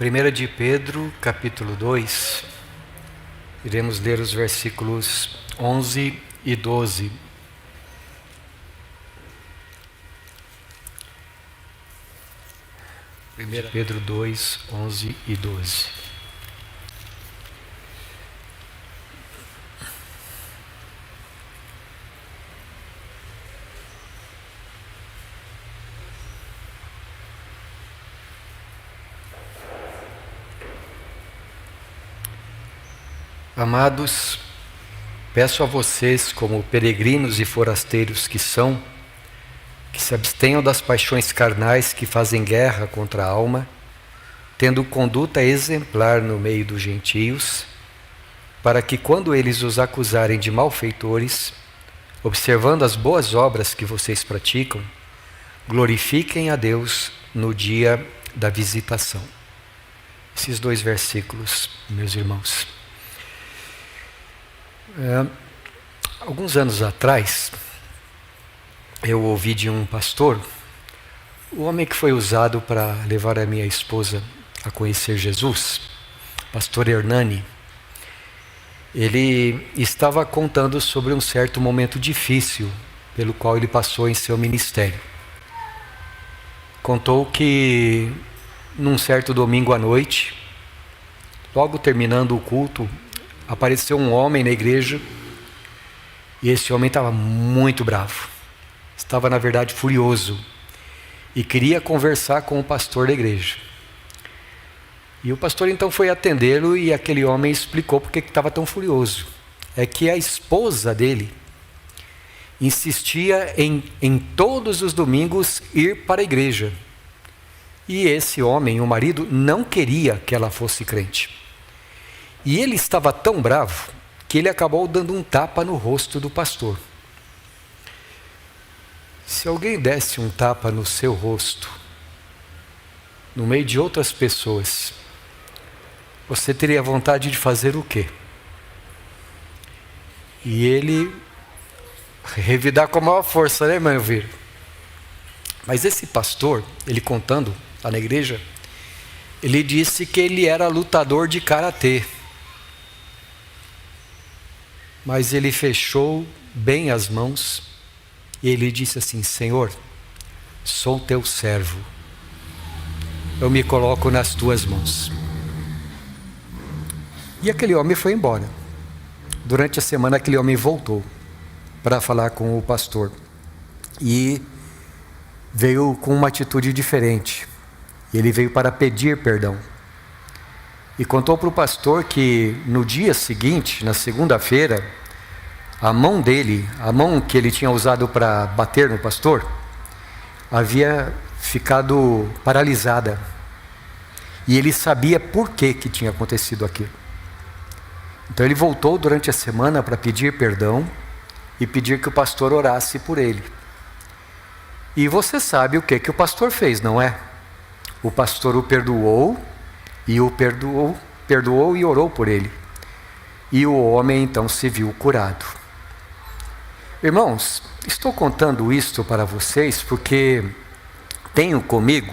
1 de Pedro, capítulo 2, iremos ler os versículos 11 e 12. Pedro 2, 11 e 12. Amados, peço a vocês, como peregrinos e forasteiros que são, que se abstenham das paixões carnais que fazem guerra contra a alma, tendo conduta exemplar no meio dos gentios, para que quando eles os acusarem de malfeitores, observando as boas obras que vocês praticam, glorifiquem a Deus no dia da visitação. Esses dois versículos, meus irmãos. Alguns anos atrás, eu ouvi de um pastor, o homem que foi usado para levar a minha esposa a conhecer Jesus, pastor Hernani. Ele estava contando sobre um certo momento difícil pelo qual ele passou em seu ministério. Contou que num certo domingo à noite, logo terminando o culto, apareceu um homem na igreja e esse homem estava muito bravo. Estava, na verdade, furioso e queria conversar com o pastor da igreja. E o pastor então foi atendê-lo e aquele homem explicou por que estava tão furioso. É que a esposa dele insistia em todos os domingos ir para a igreja. E esse homem, o marido, não queria que ela fosse crente. E ele estava tão bravo que ele acabou dando um tapa no rosto do pastor. Se alguém desse um tapa no seu rosto, no meio de outras pessoas, você teria vontade de fazer o quê? E ele revidar com a maior força, né, irmão Elvira? Mas esse pastor, ele contando lá na igreja, ele disse que ele era lutador de karatê. Mas ele fechou bem as mãos e ele disse assim: Senhor, sou teu servo, eu me coloco nas tuas mãos. E aquele homem foi embora. Durante a semana aquele homem voltou para falar com o pastor e veio com uma atitude diferente. Ele veio para pedir perdão e contou para o pastor que no dia seguinte, na segunda-feira, a mão dele, a mão que ele tinha usado para bater no pastor, havia ficado paralisada. E ele sabia por que tinha acontecido aquilo. Então ele voltou durante a semana para pedir perdão e pedir que o pastor orasse por ele. E você sabe o que o pastor fez, não é? O pastor o perdoou e perdoou e orou por ele. E o homem então se viu curado. Irmãos, estou contando isto para vocês porque tenho comigo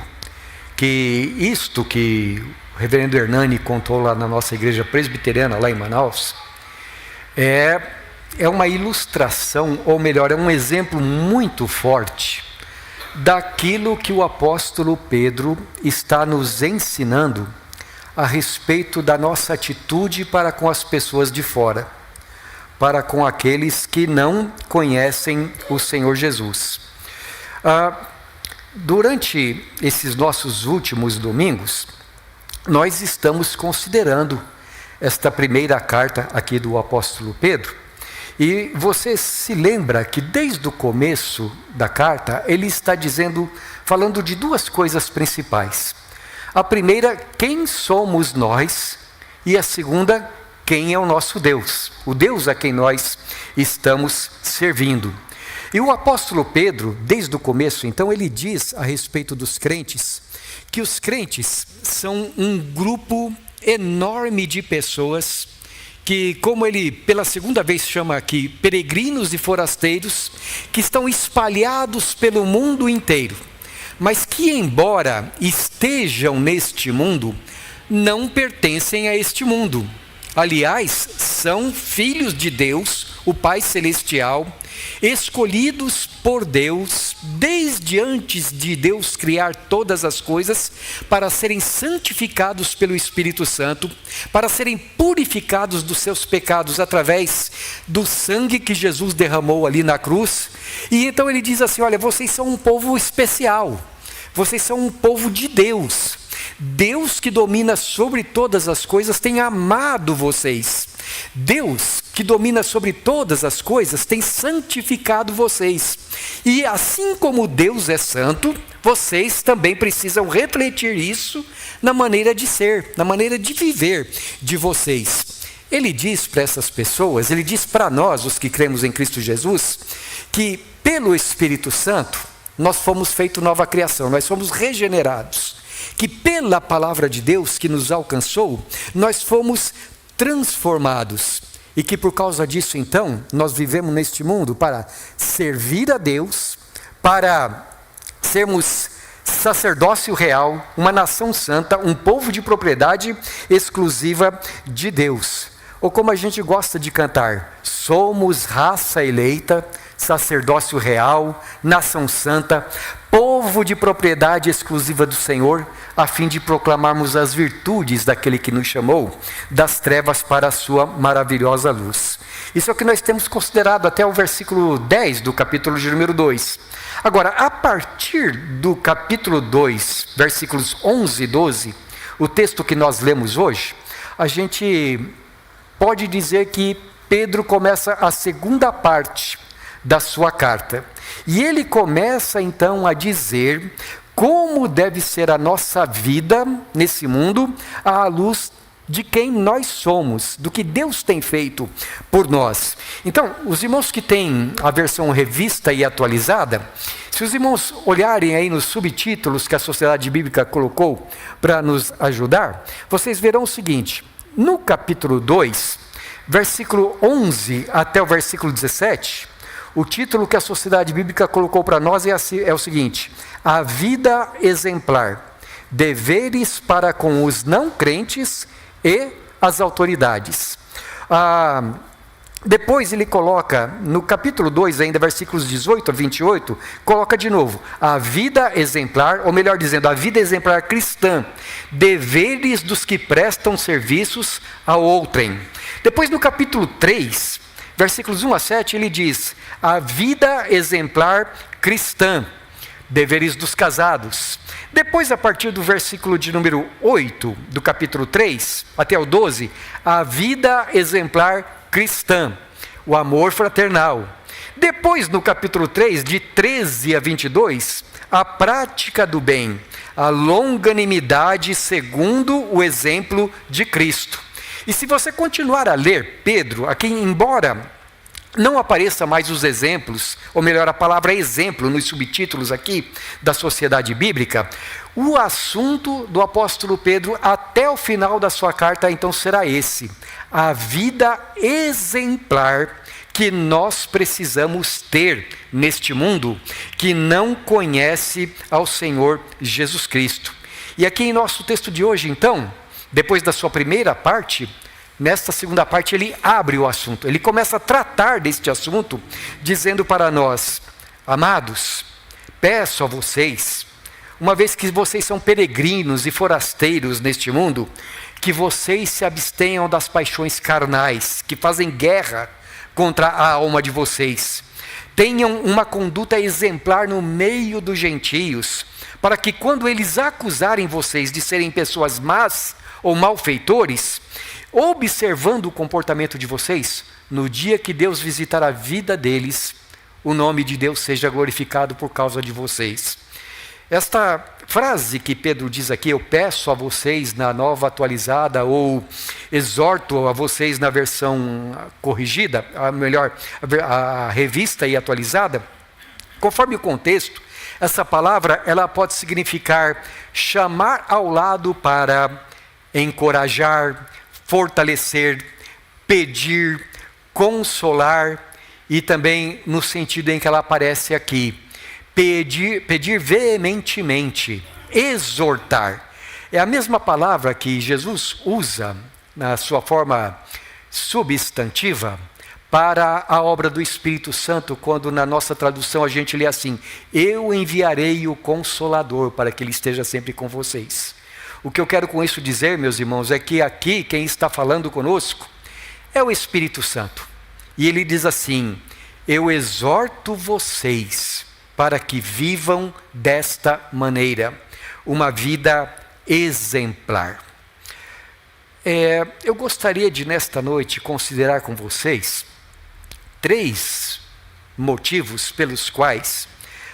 que isto que o reverendo Hernani contou lá na nossa igreja presbiteriana, lá em Manaus, é uma ilustração, ou melhor, é um exemplo muito forte daquilo que o apóstolo Pedro está nos ensinando a respeito da nossa atitude para com as pessoas de fora, para com aqueles que não conhecem o Senhor Jesus. Durante esses nossos últimos domingos, nós estamos considerando esta primeira carta aqui do apóstolo Pedro, e você se lembra que desde o começo da carta, ele está falando de duas coisas principais. A primeira, quem somos nós, e a segunda, quem é o nosso Deus, o Deus a quem nós estamos servindo. E o apóstolo Pedro, desde o começo, então, ele diz a respeito dos crentes, que os crentes são um grupo enorme de pessoas que, como ele pela segunda vez chama aqui, peregrinos e forasteiros, que estão espalhados pelo mundo inteiro, mas que, embora estejam neste mundo, não pertencem a este mundo. Aliás, são filhos de Deus, o Pai Celestial, escolhidos por Deus, desde antes de Deus criar todas as coisas, para serem santificados pelo Espírito Santo, para serem purificados dos seus pecados através do sangue que Jesus derramou ali na cruz. E então ele diz assim: olha, vocês são um povo especial, vocês são um povo de Deus. Deus, que domina sobre todas as coisas, tem amado vocês. Deus, que domina sobre todas as coisas, tem santificado vocês. E assim como Deus é santo, vocês também precisam refletir isso na maneira de ser, na maneira de viver de vocês. Ele diz para essas pessoas, ele diz para nós, os que cremos em Cristo Jesus, que pelo Espírito Santo nós fomos feitos nova criação, nós fomos regenerados. Que pela palavra de Deus que nos alcançou, nós fomos transformados. E que por causa disso, então, nós vivemos neste mundo para servir a Deus, para sermos sacerdócio real, uma nação santa, um povo de propriedade exclusiva de Deus. Ou como a gente gosta de cantar, somos raça eleita, sacerdócio real, nação santa, povo de propriedade exclusiva do Senhor, a fim de proclamarmos as virtudes daquele que nos chamou das trevas para a sua maravilhosa luz. Isso é o que nós temos considerado até o versículo 10 do capítulo de número 2. Agora, a partir do capítulo 2, versículos 11 e 12, o texto que nós lemos hoje, a gente pode dizer que Pedro começa a segunda parte da sua carta. E ele começa então a dizer como deve ser a nossa vida nesse mundo à luz de quem nós somos, do que Deus tem feito por nós. Então, os irmãos que têm a versão revista e atualizada, se os irmãos olharem aí nos subtítulos que a Sociedade Bíblica colocou para nos ajudar, vocês verão o seguinte: no capítulo 2, versículo 11 até o versículo 17, o título que a Sociedade Bíblica colocou para nós é o seguinte: a vida exemplar, deveres para com os não crentes e as autoridades. Depois ele coloca, no capítulo 2 ainda, versículos 18 a 28, coloca de novo, a vida exemplar, ou melhor dizendo, a vida exemplar cristã, deveres dos que prestam serviços a outrem. Depois no capítulo 3, versículos 1 a 7, ele diz, a vida exemplar cristã, deveres dos casados. Depois, a partir do versículo de número 8, do capítulo 3, até o 12, a vida exemplar cristã, o amor fraternal. Depois, no capítulo 3, de 13 a 22, a prática do bem, a longanimidade segundo o exemplo de Cristo. E se você continuar a ler Pedro, aqui, embora não apareça mais os exemplos, ou melhor, a palavra exemplo nos subtítulos aqui da Sociedade Bíblica, o assunto do apóstolo Pedro até o final da sua carta então será esse: a vida exemplar que nós precisamos ter neste mundo que não conhece ao Senhor Jesus Cristo. E aqui em nosso texto de hoje então, depois da sua primeira parte, nesta segunda parte ele abre o assunto, ele começa a tratar deste assunto, dizendo para nós: amados, peço a vocês, uma vez que vocês são peregrinos e forasteiros neste mundo, que vocês se abstenham das paixões carnais, que fazem guerra contra a alma de vocês. Tenham uma conduta exemplar no meio dos gentios, para que quando eles acusarem vocês de serem pessoas más ou malfeitores, observando o comportamento de vocês, no dia que Deus visitar a vida deles, o nome de Deus seja glorificado por causa de vocês. Esta frase que Pedro diz aqui, eu peço a vocês na nova atualizada, ou exorto a vocês na versão corrigida, a revista e atualizada, conforme o contexto, essa palavra ela pode significar chamar ao lado para encorajar, fortalecer, pedir, consolar, e também no sentido em que ela aparece aqui, pedir veementemente, exortar. É a mesma palavra que Jesus usa na sua forma substantiva para a obra do Espírito Santo, quando na nossa tradução a gente lê assim: eu enviarei o Consolador para que ele esteja sempre com vocês. O que eu quero com isso dizer, meus irmãos, é que aqui quem está falando conosco é o Espírito Santo. E ele diz assim: eu exorto vocês para que vivam desta maneira, uma vida exemplar. Eu gostaria de, nesta noite, considerar com vocês 3 motivos pelos quais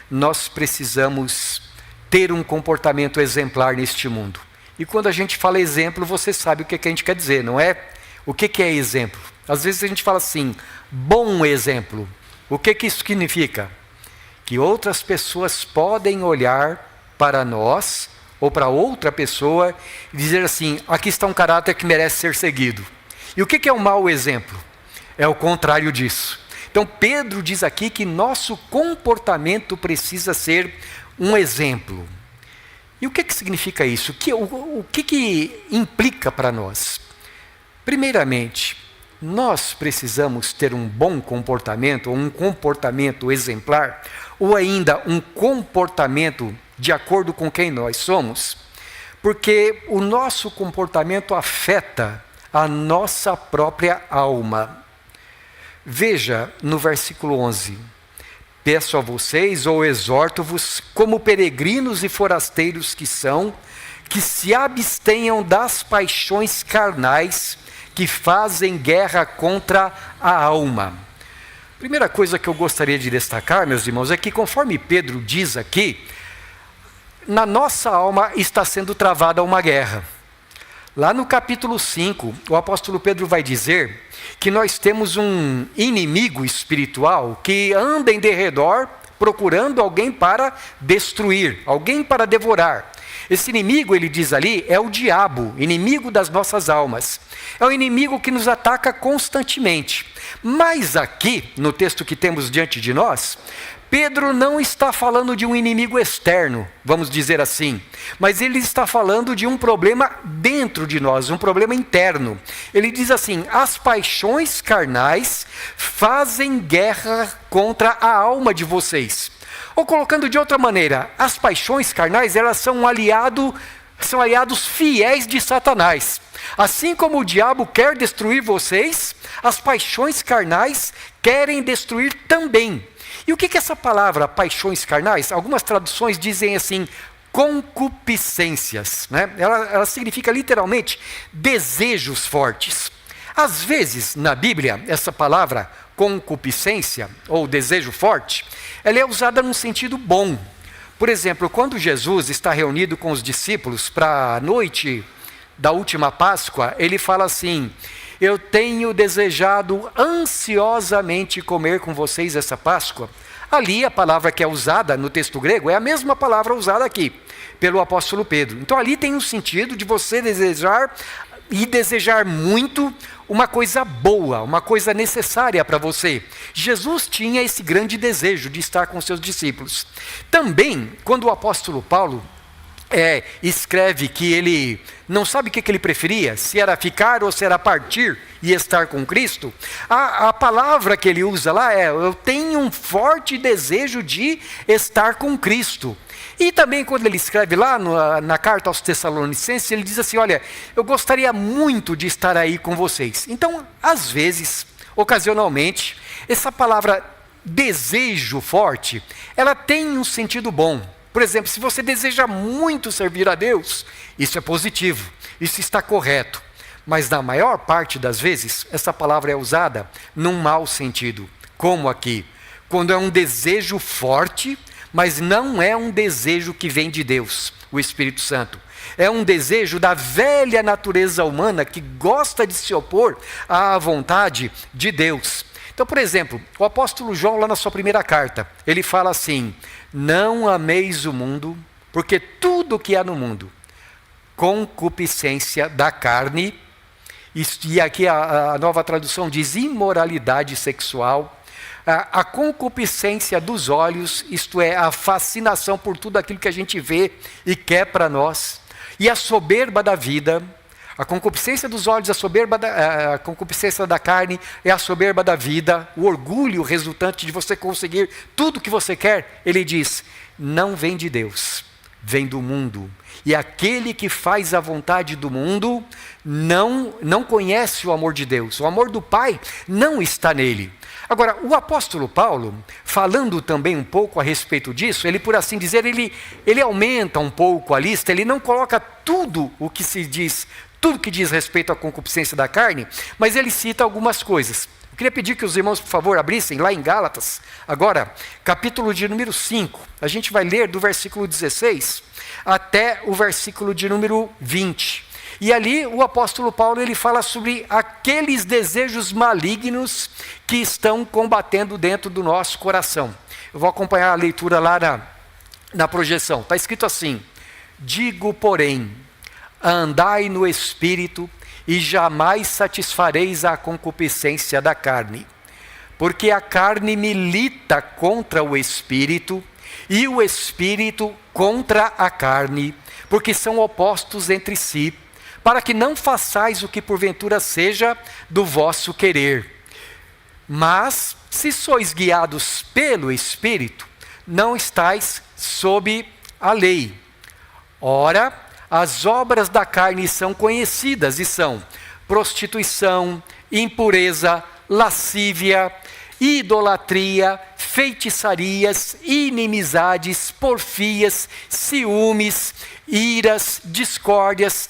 nós precisamos ter um comportamento exemplar neste mundo. E quando a gente fala exemplo, você sabe o que a gente quer dizer, não é? O que é exemplo? Às vezes a gente fala assim, bom exemplo. O que isso significa? Que outras pessoas podem olhar para nós ou para outra pessoa e dizer assim, aqui está um caráter que merece ser seguido. E o que é um mau exemplo? É o contrário disso. Então Pedro diz aqui que nosso comportamento precisa ser um exemplo. E o que significa isso? O que implica para nós? Primeiramente, nós precisamos ter um bom comportamento, ou um comportamento exemplar, ou ainda um comportamento de acordo com quem nós somos, porque o nosso comportamento afeta a nossa própria alma. Veja no versículo 11: peço a vocês, ou exorto-vos, como peregrinos e forasteiros que são, que se abstenham das paixões carnais que fazem guerra contra a alma. Primeira coisa que eu gostaria de destacar, meus irmãos, é que conforme Pedro diz aqui, na nossa alma está sendo travada uma guerra. Lá no capítulo 5, o apóstolo Pedro vai dizer que nós temos um inimigo espiritual que anda em derredor procurando alguém para destruir, alguém para devorar. Esse inimigo, ele diz ali, é o diabo, inimigo das nossas almas. É o inimigo que nos ataca constantemente. Mas aqui, no texto que temos diante de nós, Pedro não está falando de um inimigo externo, vamos dizer assim, mas ele está falando de um problema dentro de nós, um problema interno. Ele diz assim: as paixões carnais fazem guerra contra a alma de vocês. Ou colocando de outra maneira, as paixões carnais, elas são aliados fiéis de Satanás. Assim como o diabo quer destruir vocês, as paixões carnais querem destruir também. E o que é essa palavra, paixões carnais? Algumas traduções dizem assim, concupiscências, né? Ela significa literalmente desejos fortes. Às vezes, na Bíblia, essa palavra concupiscência, ou desejo forte, ela é usada num sentido bom. Por exemplo, quando Jesus está reunido com os discípulos para a noite da última Páscoa, ele fala assim: eu tenho desejado ansiosamente comer com vocês essa Páscoa. Ali a palavra que é usada no texto grego é a mesma palavra usada aqui pelo apóstolo Pedro. Então ali tem um sentido de você desejar e desejar muito uma coisa boa, uma coisa necessária para você. Jesus tinha esse grande desejo de estar com seus discípulos. Também, quando o apóstolo Paulo escreve que ele não sabe o que ele preferia, se era ficar ou se era partir e estar com Cristo, a palavra que ele usa lá é: eu tenho um forte desejo de estar com Cristo. E também quando ele escreve lá na carta aos Tessalonicenses, ele diz assim: olha, eu gostaria muito de estar aí com vocês. Então, às vezes, ocasionalmente, essa palavra desejo forte, ela tem um sentido bom. Por exemplo, se você deseja muito servir a Deus, isso é positivo, isso está correto. Mas na maior parte das vezes, essa palavra é usada num mau sentido. Como aqui, quando é um desejo forte, mas não é um desejo que vem de Deus, o Espírito Santo. É um desejo da velha natureza humana que gosta de se opor à vontade de Deus. Então, por exemplo, o apóstolo João, lá na sua primeira carta, ele fala assim: não ameis o mundo, porque tudo que há no mundo, concupiscência da carne, e aqui a nova tradução diz imoralidade sexual, a concupiscência dos olhos, isto é, a fascinação por tudo aquilo que a gente vê e quer para nós, e a soberba da vida. A concupiscência dos olhos, a concupiscência da carne é a soberba da vida, o orgulho resultante de você conseguir tudo o que você quer. Ele diz, não vem de Deus, vem do mundo. E aquele que faz a vontade do mundo não conhece o amor de Deus. O amor do Pai não está nele. Agora, o apóstolo Paulo, falando também um pouco a respeito disso, ele, por assim dizer, ele aumenta um pouco a lista, ele não coloca tudo o que se diz, tudo que diz respeito à concupiscência da carne, mas ele cita algumas coisas. Eu queria pedir que os irmãos, por favor, abrissem lá em Gálatas, agora, capítulo de número 5. A gente vai ler do versículo 16 até o versículo de número 20. E ali o apóstolo Paulo ele fala sobre aqueles desejos malignos que estão combatendo dentro do nosso coração. Eu vou acompanhar a leitura lá na projeção. Está escrito assim, digo, porém, andai no Espírito e jamais satisfareis a concupiscência da carne. Porque a carne milita contra o Espírito e o Espírito contra a carne, porque são opostos entre si, para que não façais o que porventura seja do vosso querer. Mas, se sois guiados pelo Espírito, não estáis sob a lei. Ora, as obras da carne são conhecidas e são prostituição, impureza, lascívia, idolatria, feitiçarias, inimizades, porfias, ciúmes, iras, discórdias,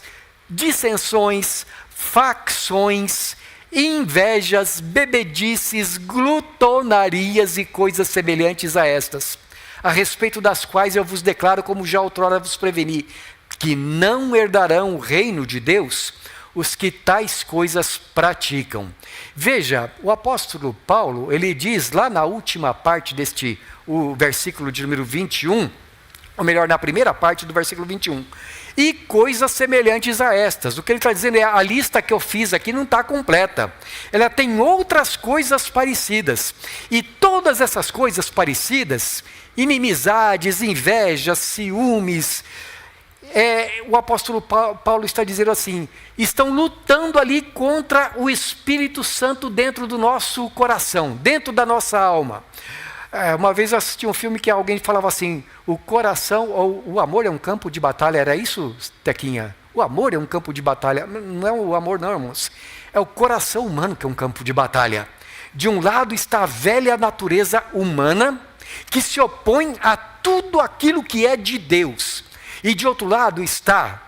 dissensões, facções, invejas, bebedices, glutonarias e coisas semelhantes a estas, a respeito das quais eu vos declaro, como já outrora vos preveni, que não herdarão o reino de Deus os que tais coisas praticam. Veja, o apóstolo Paulo, ele diz lá na última parte o versículo de número 21, ou melhor, na primeira parte do versículo 21, e coisas semelhantes a estas. O que ele está dizendo é, a lista que eu fiz aqui não está completa. Ela tem outras coisas parecidas. E todas essas coisas parecidas, inimizades, invejas, ciúmes, o apóstolo Paulo está dizendo assim, estão lutando ali contra o Espírito Santo dentro do nosso coração, dentro da nossa alma. Uma vez eu assisti um filme que alguém falava assim, o coração, ou o amor é um campo de batalha, era isso, Tequinha? O amor é um campo de batalha, não é o amor não, irmãos, é o coração humano que é um campo de batalha. De um lado está a velha natureza humana, que se opõe a tudo aquilo que é de Deus. E de outro lado está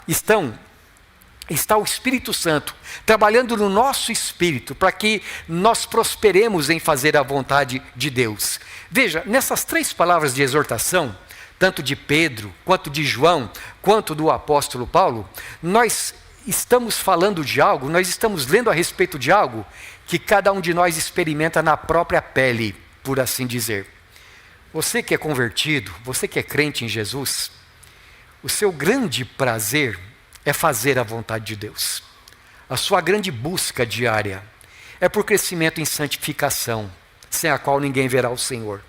o Espírito Santo, trabalhando no nosso espírito, para que nós prosperemos em fazer a vontade de Deus. Veja, nessas 3 palavras de exortação, tanto de Pedro, quanto de João, quanto do apóstolo Paulo, nós estamos falando de algo, nós estamos lendo a respeito de algo, que cada um de nós experimenta na própria pele, por assim dizer. Você que é convertido, você que é crente em Jesus, o seu grande prazer é fazer a vontade de Deus. A sua grande busca diária é por crescimento em santificação, sem a qual ninguém verá o Senhor.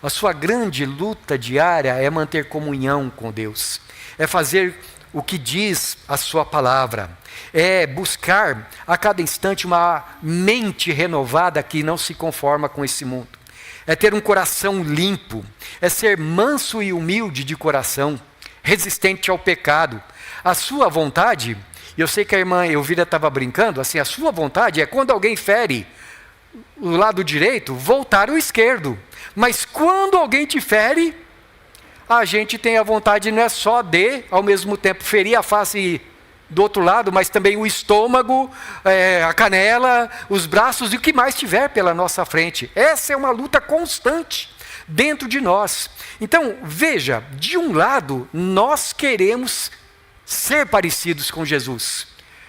A sua grande luta diária é manter comunhão com Deus, é fazer o que diz a sua palavra, é buscar a cada instante uma mente renovada que não se conforma com esse mundo, é ter um coração limpo, é ser manso e humilde de coração, resistente ao pecado. A sua vontade, eu sei que a irmã Elvira estava brincando, assim, a sua vontade é quando alguém fere o lado direito, voltar o esquerdo. Mas quando alguém te fere, a gente tem a vontade não é só de, ao mesmo tempo, ferir a face do outro lado, mas também o estômago, a canela, os braços e o que mais tiver pela nossa frente. Essa é uma luta constante dentro de nós. Então, veja, de um lado, nós queremos ser parecidos com Jesus.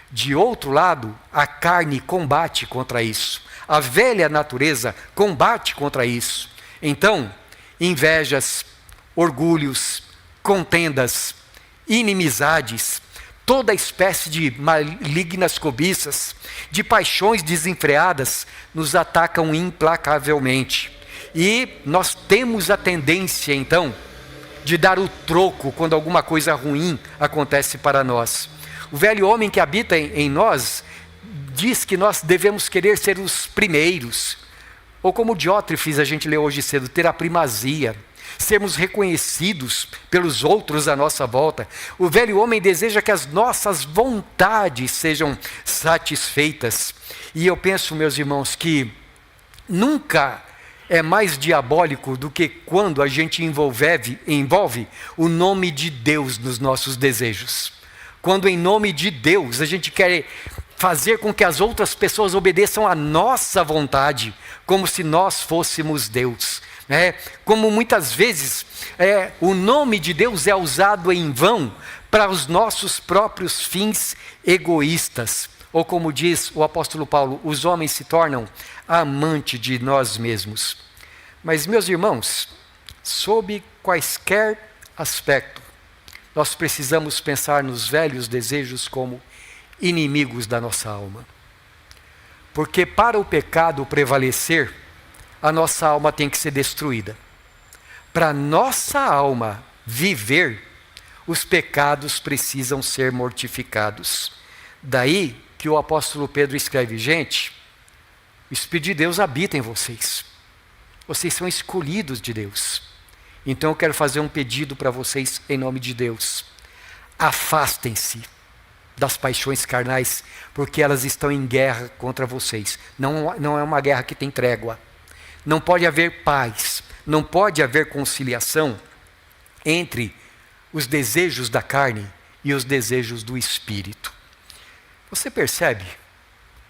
De outro lado, a carne combate contra isso. A velha natureza combate contra isso. Então, invejas, orgulhos, contendas, inimizades, toda espécie de malignas cobiças, de paixões desenfreadas, nos atacam implacavelmente. E nós temos a tendência, então, de dar o troco quando alguma coisa ruim acontece para nós. O velho homem que habita em nós diz que nós devemos querer ser os primeiros, ou como Diótrefes a gente leu hoje cedo, ter a primazia, sermos reconhecidos pelos outros à nossa volta. O velho homem deseja que as nossas vontades sejam satisfeitas. E eu penso, meus irmãos, que nunca é mais diabólico do que quando a gente envolve o nome de Deus nos nossos desejos. Quando em nome de Deus a gente quer fazer com que as outras pessoas obedeçam à nossa vontade, como se nós fôssemos Deus. Como muitas vezes o nome de Deus é usado em vão para os nossos próprios fins egoístas. Ou como diz o apóstolo Paulo, os homens se tornam amantes de nós mesmos. Mas, meus irmãos, sob quaisquer aspecto, nós precisamos pensar nos velhos desejos como inimigos da nossa alma. Porque para o pecado prevalecer, a nossa alma tem que ser destruída. Para a nossa alma viver, os pecados precisam ser mortificados. Daí que o apóstolo Pedro escreve: gente, o Espírito de Deus habita em vocês. Vocês são escolhidos de Deus. Então eu quero fazer um pedido para vocês em nome de Deus. Afastem-se das paixões carnais, porque elas estão em guerra contra vocês. Não é uma guerra que tem trégua. Não pode haver paz, não pode haver conciliação entre os desejos da carne e os desejos do espírito. Você percebe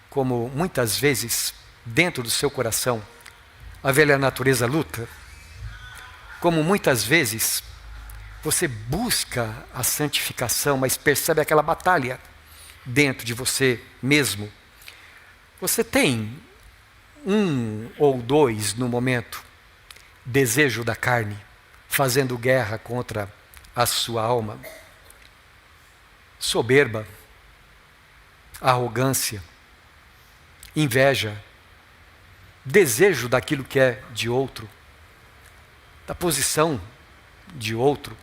como muitas vezes, dentro do seu coração, a velha natureza luta? Como muitas vezes você busca a santificação, mas percebe aquela batalha dentro de você mesmo? Você tem um ou dois no momento, desejo da carne, fazendo guerra contra a sua alma? Soberba, arrogância, inveja, desejo daquilo que é de outro, da posição de outro,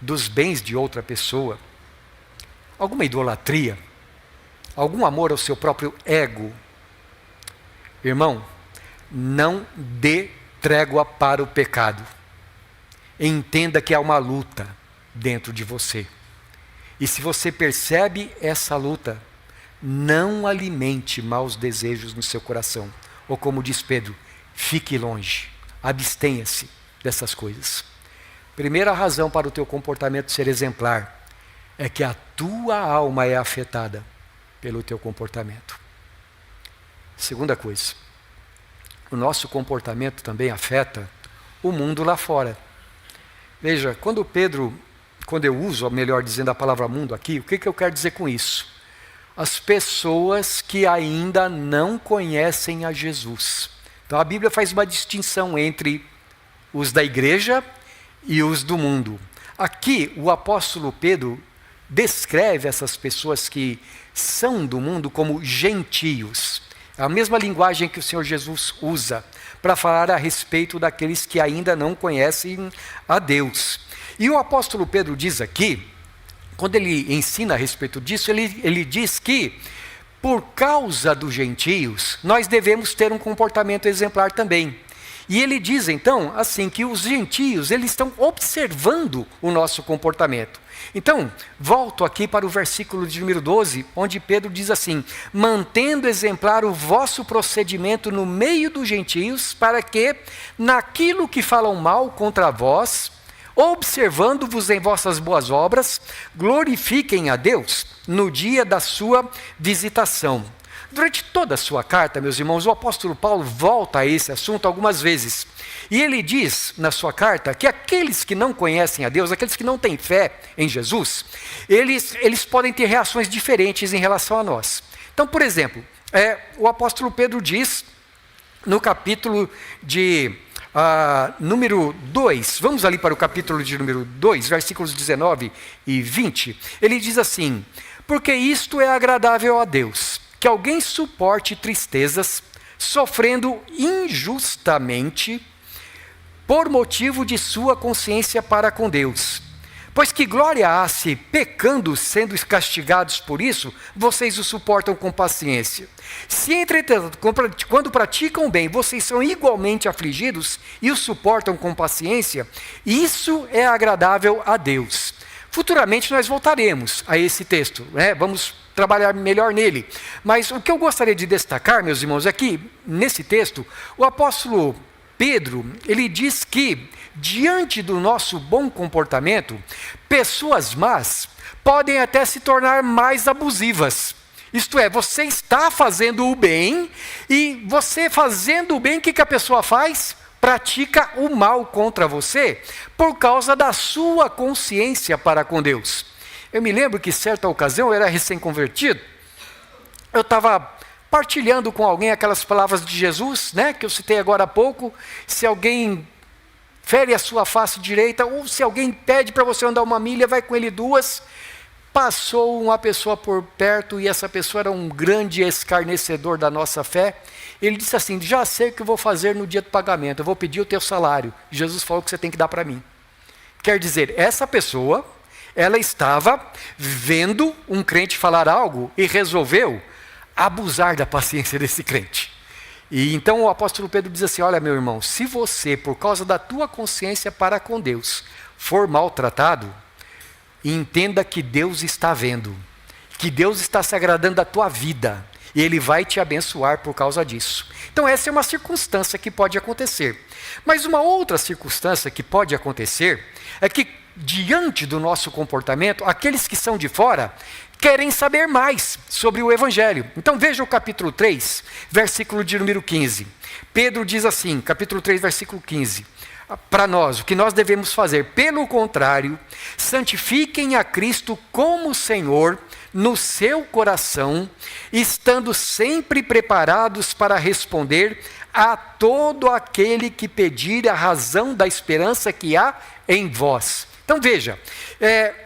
dos bens de outra pessoa, alguma idolatria, algum amor ao seu próprio ego. Irmão, não dê trégua para o pecado. Entenda que há uma luta dentro de você. E se você percebe essa luta, não alimente maus desejos no seu coração. Ou como diz Pedro, fique longe, abstenha-se dessas coisas. Primeira razão para o teu comportamento ser exemplar é que a tua alma é afetada pelo teu comportamento. Segunda coisa, o nosso comportamento também afeta o mundo lá fora. Veja, quando eu uso, melhor dizendo, a palavra mundo aqui, o que eu quero dizer com isso? As pessoas que ainda não conhecem a Jesus. Então a Bíblia faz uma distinção entre os da igreja e os do mundo. Aqui o apóstolo Pedro descreve essas pessoas que são do mundo como gentios. É a mesma linguagem que o Senhor Jesus usa para falar a respeito daqueles que ainda não conhecem a Deus. E o apóstolo Pedro diz aqui, quando ele ensina a respeito disso, ele diz que, por causa dos gentios, nós devemos ter um comportamento exemplar também. E ele diz então, assim, que os gentios, eles estão observando o nosso comportamento. Então, volto aqui para o versículo de número 12, onde Pedro diz assim: mantendo exemplar o vosso procedimento no meio dos gentios, para que, naquilo que falam mal contra vós, observando-vos em vossas boas obras, glorifiquem a Deus no dia da sua visitação. Durante toda a sua carta, meus irmãos, o apóstolo Paulo volta a esse assunto algumas vezes. E ele diz na sua carta que aqueles que não conhecem a Deus, aqueles que não têm fé em Jesus, eles podem ter reações diferentes em relação a nós. Então, por exemplo, o apóstolo Pedro diz no capítulo de número 2, vamos ali para o capítulo de número 2, versículos 19 e 20, ele diz assim: porque isto é agradável a Deus, que alguém suporte tristezas, sofrendo injustamente, por motivo de sua consciência para com Deus. Pois que glória há se, pecando, sendo castigados por isso, vocês o suportam com paciência. Se, entretanto, quando praticam o bem, vocês são igualmente afligidos e o suportam com paciência, isso é agradável a Deus. Futuramente nós voltaremos a esse texto, né? Vamos trabalhar melhor nele. Mas o que eu gostaria de destacar, meus irmãos, é que, nesse texto, o apóstolo Pedro, ele diz que, diante do nosso bom comportamento, pessoas más podem até se tornar mais abusivas. Isto é, você está fazendo o bem, e você fazendo o bem, o que a pessoa faz? Pratica o mal contra você, por causa da sua consciência para com Deus. Eu me lembro que, certa ocasião, eu era recém-convertido, eu estava partilhando com alguém aquelas palavras de Jesus, né, que eu citei agora há pouco: se alguém fere a sua face direita, ou se alguém pede para você andar 1 milha, vai com ele 2. Passou uma pessoa por perto, e essa pessoa era um grande escarnecedor da nossa fé. Ele disse assim: já sei o que eu vou fazer no dia do pagamento, eu vou pedir o teu salário. Jesus falou que você tem que dar para mim. Quer dizer, essa pessoa, ela estava vendo um crente falar algo e resolveu abusar da paciência desse crente. E então o apóstolo Pedro diz assim: olha, meu irmão, se você, por causa da tua consciência para com Deus, for maltratado, entenda que Deus está vendo, que Deus está se agradando da tua vida, e Ele vai te abençoar por causa disso. Então essa é uma circunstância que pode acontecer. Mas uma outra circunstância que pode acontecer é que, diante do nosso comportamento, aqueles que são de fora querem saber mais sobre o Evangelho. Então veja o capítulo 3, versículo de número 15. Pedro diz assim, capítulo 3, versículo 15, para nós, o que nós devemos fazer: pelo contrário, santifiquem a Cristo como Senhor no seu coração, estando sempre preparados para responder a todo aquele que pedir a razão da esperança que há em vós. Então veja,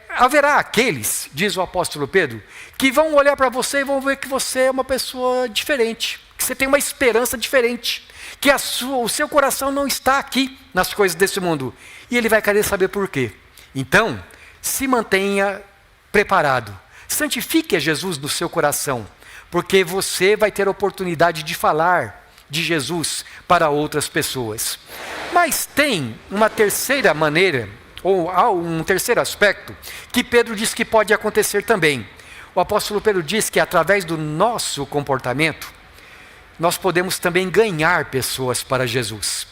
haverá aqueles, diz o apóstolo Pedro, que vão olhar para você e vão ver que você é uma pessoa diferente, que você tem uma esperança diferente, que o seu coração não está aqui nas coisas desse mundo. E ele vai querer saber por quê. Então, se mantenha preparado. Santifique a Jesus no seu coração, porque você vai ter a oportunidade de falar de Jesus para outras pessoas. Mas tem uma terceira maneira, ou um terceiro aspecto, que Pedro diz que pode acontecer também. O apóstolo Pedro diz que, através do nosso comportamento, nós podemos também ganhar pessoas para Jesus.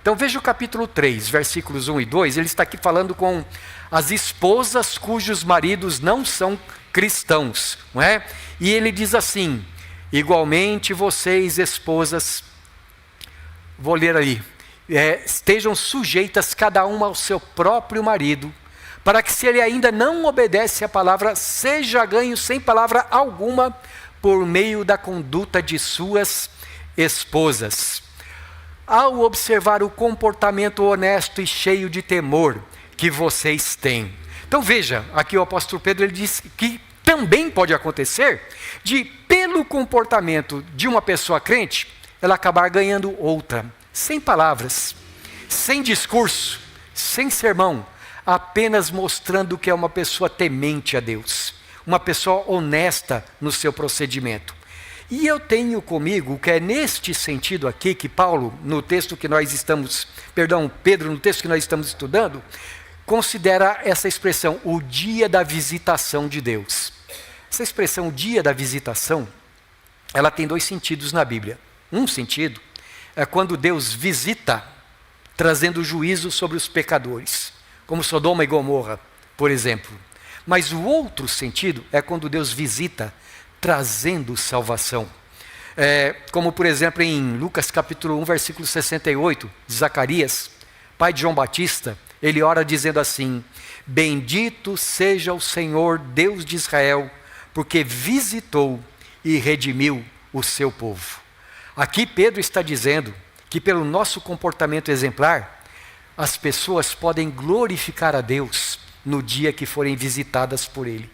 Então veja o capítulo 3, versículos 1 e 2, ele está aqui falando com as esposas cujos maridos não são cristãos, não é? E ele diz assim: igualmente vocês, esposas, vou ler ali, estejam sujeitas cada uma ao seu próprio marido, para que, se ele ainda não obedece à palavra, seja ganho sem palavra alguma por meio da conduta de suas esposas. Ao observar o comportamento honesto e cheio de temor que vocês têm. Então veja, aqui o apóstolo Pedro, ele diz que também pode acontecer de, pelo comportamento de uma pessoa crente, ela acabar ganhando outra, sem palavras, sem discurso, sem sermão, apenas mostrando que é uma pessoa temente a Deus, uma pessoa honesta no seu procedimento. E eu tenho comigo que é neste sentido aqui que Paulo, no texto que nós estamos, Pedro, no texto que nós estamos estudando, considera essa expressão, o dia da visitação de Deus. Essa expressão, dia da visitação, ela tem dois sentidos na Bíblia. Um sentido é quando Deus visita, trazendo juízo sobre os pecadores, como Sodoma e Gomorra, por exemplo. Mas o outro sentido é quando Deus visita, trazendo salvação. Como, por exemplo, em Lucas capítulo 1, versículo 68, de Zacarias, pai de João Batista, ele ora dizendo assim: bendito seja o Senhor Deus de Israel, porque visitou e redimiu o seu povo. Aqui Pedro está dizendo que, pelo nosso comportamento exemplar, as pessoas podem glorificar a Deus no dia que forem visitadas por Ele.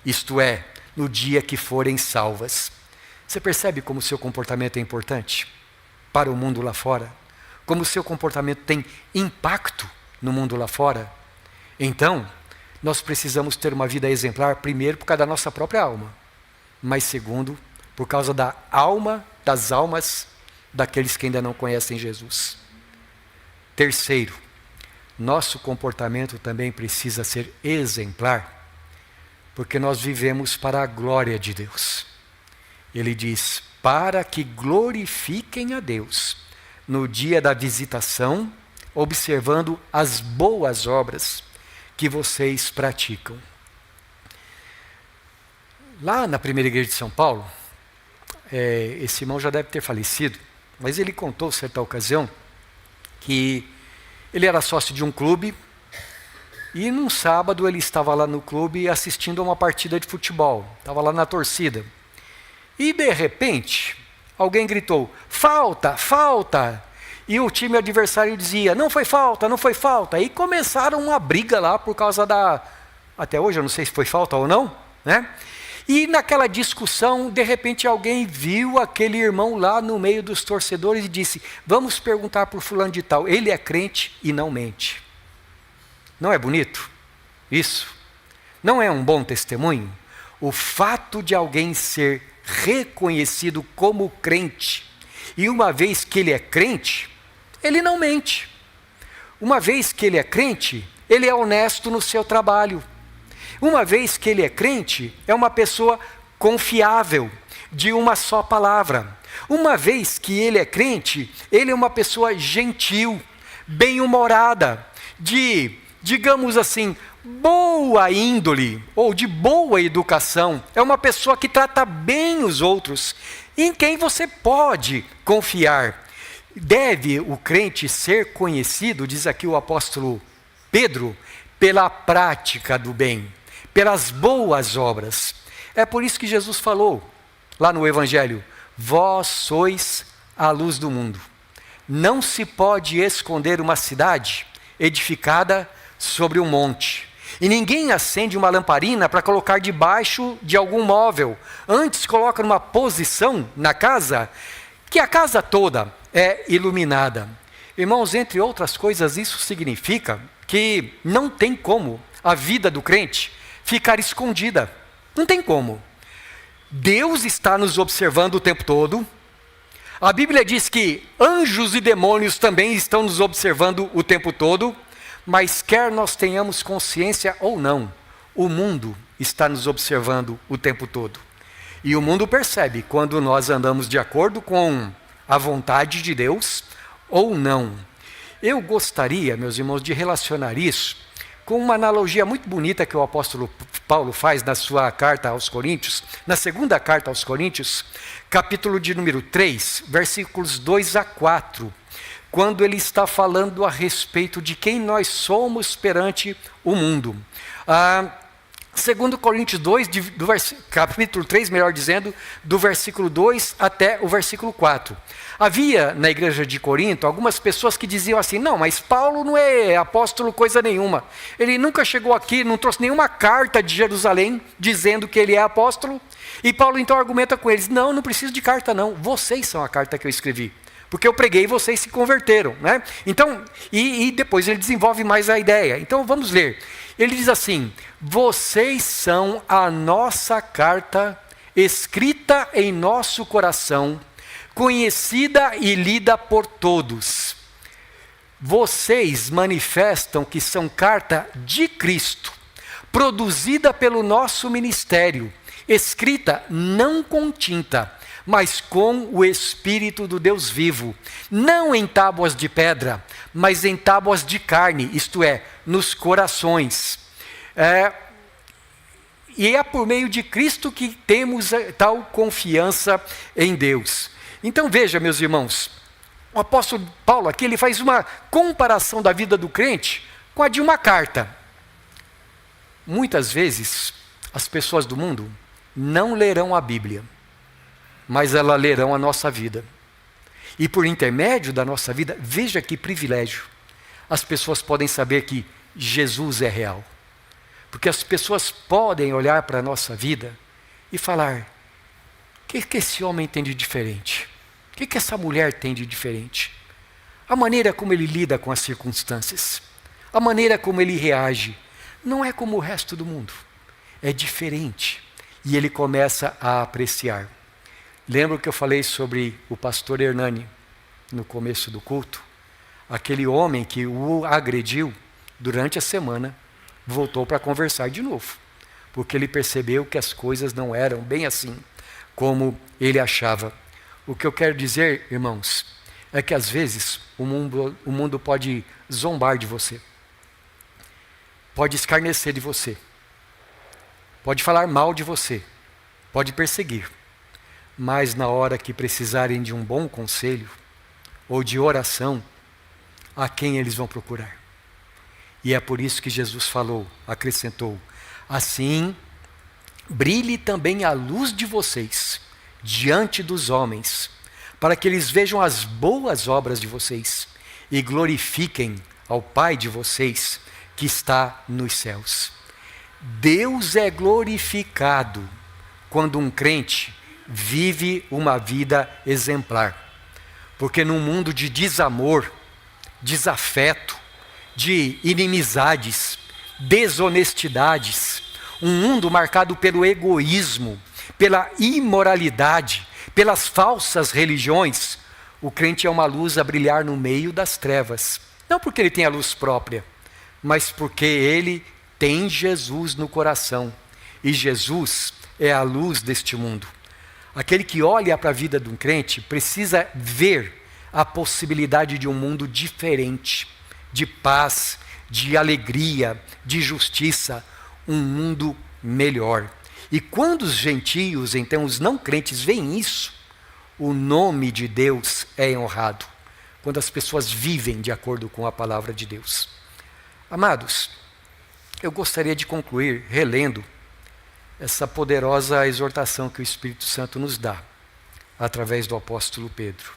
Isto é, no dia que forem salvas. Você percebe como o seu comportamento é importante para o mundo lá fora? como o seu comportamento tem impacto no mundo lá fora, então nós precisamos ter uma vida exemplar, primeiro por causa da nossa própria alma, mas segundo, por causa da alma, das almas daqueles que ainda não conhecem Jesus. Terceiro, nosso comportamento também precisa ser exemplar, porque nós vivemos para a glória de Deus. Ele diz, para que glorifiquem a Deus no dia da visitação, observando as boas obras que vocês praticam. Lá na primeira igreja de São Paulo, esse irmão já deve ter falecido, mas ele contou certa ocasião que ele era sócio de um clube e num sábado ele estava lá no clube assistindo a uma partida de futebol, estava lá na torcida. E de repente, alguém gritou, falta, falta! E o time adversário dizia, não foi falta, não foi falta. E começaram uma briga lá por causa até hoje eu não sei se foi falta ou não, né? E naquela discussão, de repente alguém viu aquele irmão lá no meio dos torcedores e disse, vamos perguntar por fulano de tal, ele é crente e não mente. Não é bonito? Isso. Não é um bom testemunho? O fato de alguém ser reconhecido como crente, e uma vez que ele é crente, ele não mente. Uma vez que ele é crente, ele é honesto no seu trabalho. Uma vez que ele é crente, é uma pessoa confiável, de uma só palavra. Uma vez que ele é crente, ele é uma pessoa gentil, bem-humorada, de, digamos assim, boa índole, ou de boa educação. É uma pessoa que trata bem os outros, em quem você pode confiar. Deve o crente ser conhecido, diz aqui o apóstolo Pedro, pela prática do bem, pelas boas obras. É por isso que Jesus falou, lá no Evangelho, vós sois a luz do mundo. Não se pode esconder uma cidade edificada sobre um monte. E ninguém acende uma lamparina para colocar debaixo de algum móvel. Antes coloca numa posição na casa, que a casa toda é iluminada. Irmãos, entre outras coisas, isso significa que não tem como a vida do crente ficar escondida. Não tem como. Deus está nos observando o tempo todo. A Bíblia diz que anjos e demônios também estão nos observando o tempo todo, mas quer nós tenhamos consciência ou não, o mundo está nos observando o tempo todo. E o mundo percebe quando nós andamos de acordo com a vontade de Deus ou não. Eu gostaria, meus irmãos, de relacionar isso com uma analogia muito bonita que o apóstolo Paulo faz na sua carta aos Coríntios, na segunda carta aos Coríntios, capítulo de número 3, versículos 2 a 4, quando ele está falando a respeito de quem nós somos perante o mundo. Segundo Coríntios 2, capítulo 3, melhor dizendo, do versículo 2 até o versículo 4. Havia na igreja de Corinto algumas pessoas que diziam assim, não, mas Paulo não é apóstolo coisa nenhuma. Ele nunca chegou aqui, não trouxe nenhuma carta de Jerusalém dizendo que ele é apóstolo. E Paulo então argumenta com eles, não preciso de carta não, vocês são a carta que eu escrevi. Porque eu preguei e vocês se converteram, né? Então, e depois ele desenvolve mais a ideia. Então vamos ler. Ele diz assim, vocês são a nossa carta escrita em nosso coração, conhecida e lida por todos. Vocês manifestam que são carta de Cristo, produzida pelo nosso ministério, escrita não com tinta, mas com o Espírito do Deus vivo, não em tábuas de pedra, mas em tábuas de carne, isto é, nos corações. E é por meio de Cristo que temos tal confiança em Deus. Então veja, meus irmãos, o apóstolo Paulo aqui ele faz uma comparação da vida do crente com a de uma carta. Muitas vezes, as pessoas do mundo não lerão a Bíblia, mas elas lerão a nossa vida. E por intermédio da nossa vida, veja que privilégio, as pessoas podem saber que Jesus é real. Porque as pessoas podem olhar para a nossa vida e falar, o que esse homem tem de diferente? O que essa mulher tem de diferente? A maneira como ele lida com as circunstâncias, a maneira como ele reage, não é como o resto do mundo. É diferente. E ele começa a apreciar. Lembra que eu falei sobre o pastor Hernani no começo do culto? Aquele homem que o agrediu durante a semana voltou para conversar de novo, porque ele percebeu que as coisas não eram bem assim como ele achava. O que eu quero dizer, irmãos, é que às vezes o mundo pode zombar de você, pode escarnecer de você, pode falar mal de você, pode perseguir, mas na hora que precisarem de um bom conselho ou de oração, a quem eles vão procurar? E é por isso que Jesus falou, acrescentou: assim, brilhe também a luz de vocês diante dos homens, para que eles vejam as boas obras de vocês e glorifiquem ao Pai de vocês que está nos céus. Deus é glorificado quando um crente vive uma vida exemplar. Porque num mundo de desamor, desafeto, de inimizades, desonestidades, um mundo marcado pelo egoísmo, pela imoralidade, pelas falsas religiões, o crente é uma luz a brilhar no meio das trevas. Não porque ele tem a luz própria, mas porque ele tem Jesus no coração. E Jesus é a luz deste mundo. Aquele que olha para a vida de um crente precisa ver a possibilidade de um mundo diferente, de paz, de alegria, de justiça, um mundo melhor. E quando os gentios, então os não crentes, veem isso, o nome de Deus é honrado, quando as pessoas vivem de acordo com a palavra de Deus. Amados, eu gostaria de concluir relendo essa poderosa exortação que o Espírito Santo nos dá, através do apóstolo Pedro.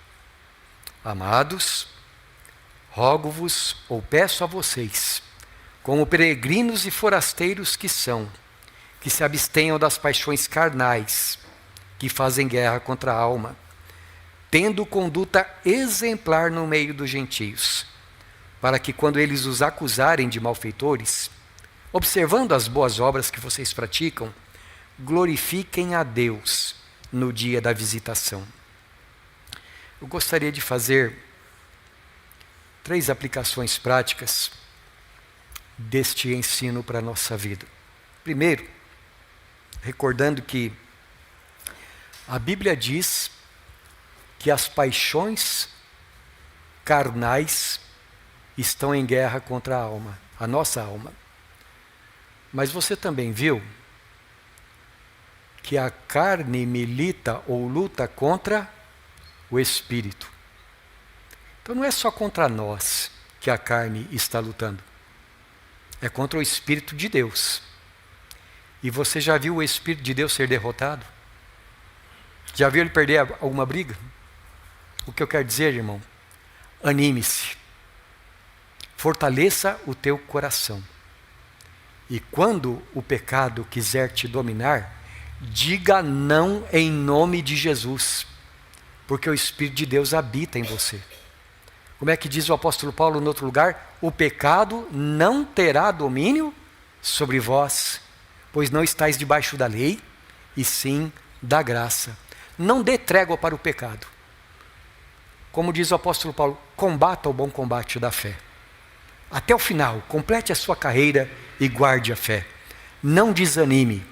Amados, rogo-vos ou peço a vocês, como peregrinos e forasteiros que são, que se abstenham das paixões carnais, que fazem guerra contra a alma, tendo conduta exemplar no meio dos gentios, para que quando eles os acusarem de malfeitores, observando as boas obras que vocês praticam, glorifiquem a Deus no dia da visitação. Eu gostaria de fazer 3 aplicações práticas deste ensino para a nossa vida. Primeiro, recordando que a Bíblia diz que as paixões carnais estão em guerra contra a alma, a nossa alma. Mas você também viu que a carne milita ou luta contra o espírito. Então não é só contra nós que a carne está lutando. É contra o Espírito de Deus. E você já viu o Espírito de Deus ser derrotado? Já viu ele perder alguma briga? O que eu quero dizer, irmão? Anime-se. Fortaleça o teu coração. E quando o pecado quiser te dominar, diga não em nome de Jesus. Porque o Espírito de Deus habita em você. Como é que diz o apóstolo Paulo em outro lugar? O pecado não terá domínio sobre vós, pois não estáis debaixo da lei, e sim da graça. Não dê trégua para o pecado. Como diz o apóstolo Paulo, combata o bom combate da fé. Até o final, complete a sua carreira e guarde a fé. Não desanime,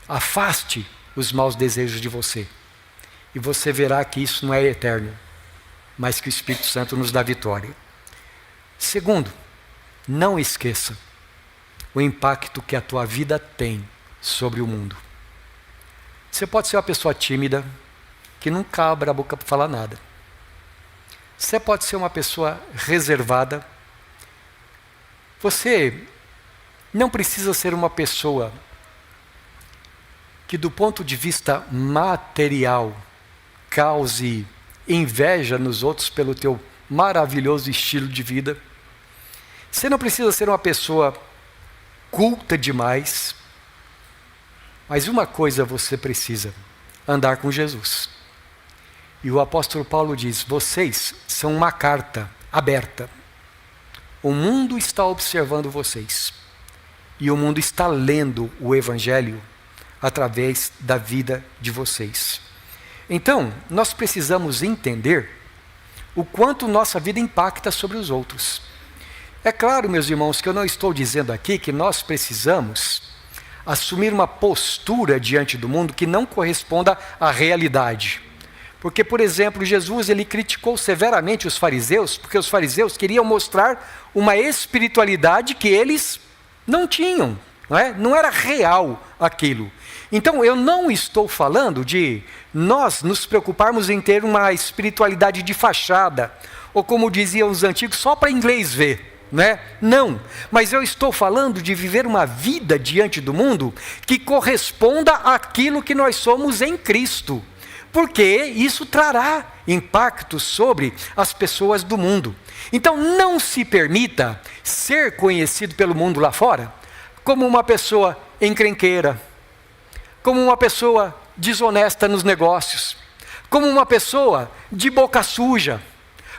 afaste os maus desejos de você. E você verá que isso não é eterno, mas que o Espírito Santo nos dá vitória. Segundo, não esqueça o impacto que a tua vida tem sobre o mundo. Você pode ser uma pessoa tímida, que nunca abre a boca para falar nada. Você pode ser uma pessoa reservada. Você não precisa ser uma pessoa que do ponto de vista material cause inveja nos outros pelo teu maravilhoso estilo de vida. Você não precisa ser uma pessoa culta demais. Mas uma coisa você precisa: andar com Jesus. E o apóstolo Paulo diz: vocês são uma carta aberta. O mundo está observando vocês. E o mundo está lendo o Evangelho através da vida de vocês. Então, nós precisamos entender o quanto nossa vida impacta sobre os outros. É claro, meus irmãos, que eu não estou dizendo aqui que nós precisamos assumir uma postura diante do mundo que não corresponda à realidade. Porque, por exemplo, Jesus ele criticou severamente os fariseus, porque os fariseus queriam mostrar uma espiritualidade que eles não tinham, não é? Não era real aquilo. Então, eu não estou falando de nós nos preocuparmos em ter uma espiritualidade de fachada, ou como diziam os antigos, só para inglês ver, né? Não, mas eu estou falando de viver uma vida diante do mundo que corresponda àquilo que nós somos em Cristo, porque isso trará impacto sobre as pessoas do mundo. Então não se permita ser conhecido pelo mundo lá fora como uma pessoa encrenqueira, como uma pessoa desonesta nos negócios, como uma pessoa de boca suja,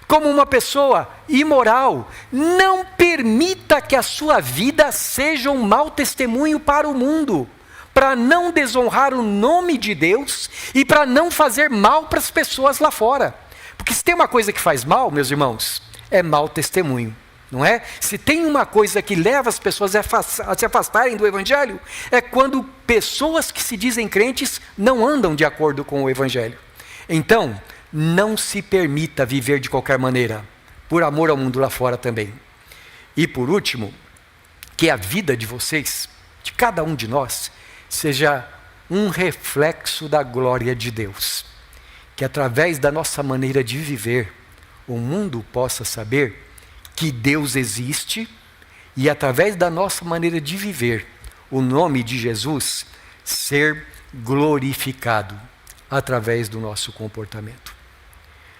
como uma pessoa imoral. Não permita que a sua vida seja um mau testemunho para o mundo, para não desonrar o nome de Deus e para não fazer mal para as pessoas lá fora. Porque se tem uma coisa que faz mal, meus irmãos, é mau testemunho, não é? Se tem uma coisa que leva as pessoas a se afastarem do Evangelho, é quando pessoas que se dizem crentes não andam de acordo com o Evangelho. Então, não se permita viver de qualquer maneira, por amor ao mundo lá fora também. E por último, que a vida de vocês, de cada um de nós, seja um reflexo da glória de Deus. Que através da nossa maneira de viver, o mundo possa saber que Deus existe e através da nossa maneira de viver, o nome de Jesus ser glorificado através do nosso comportamento.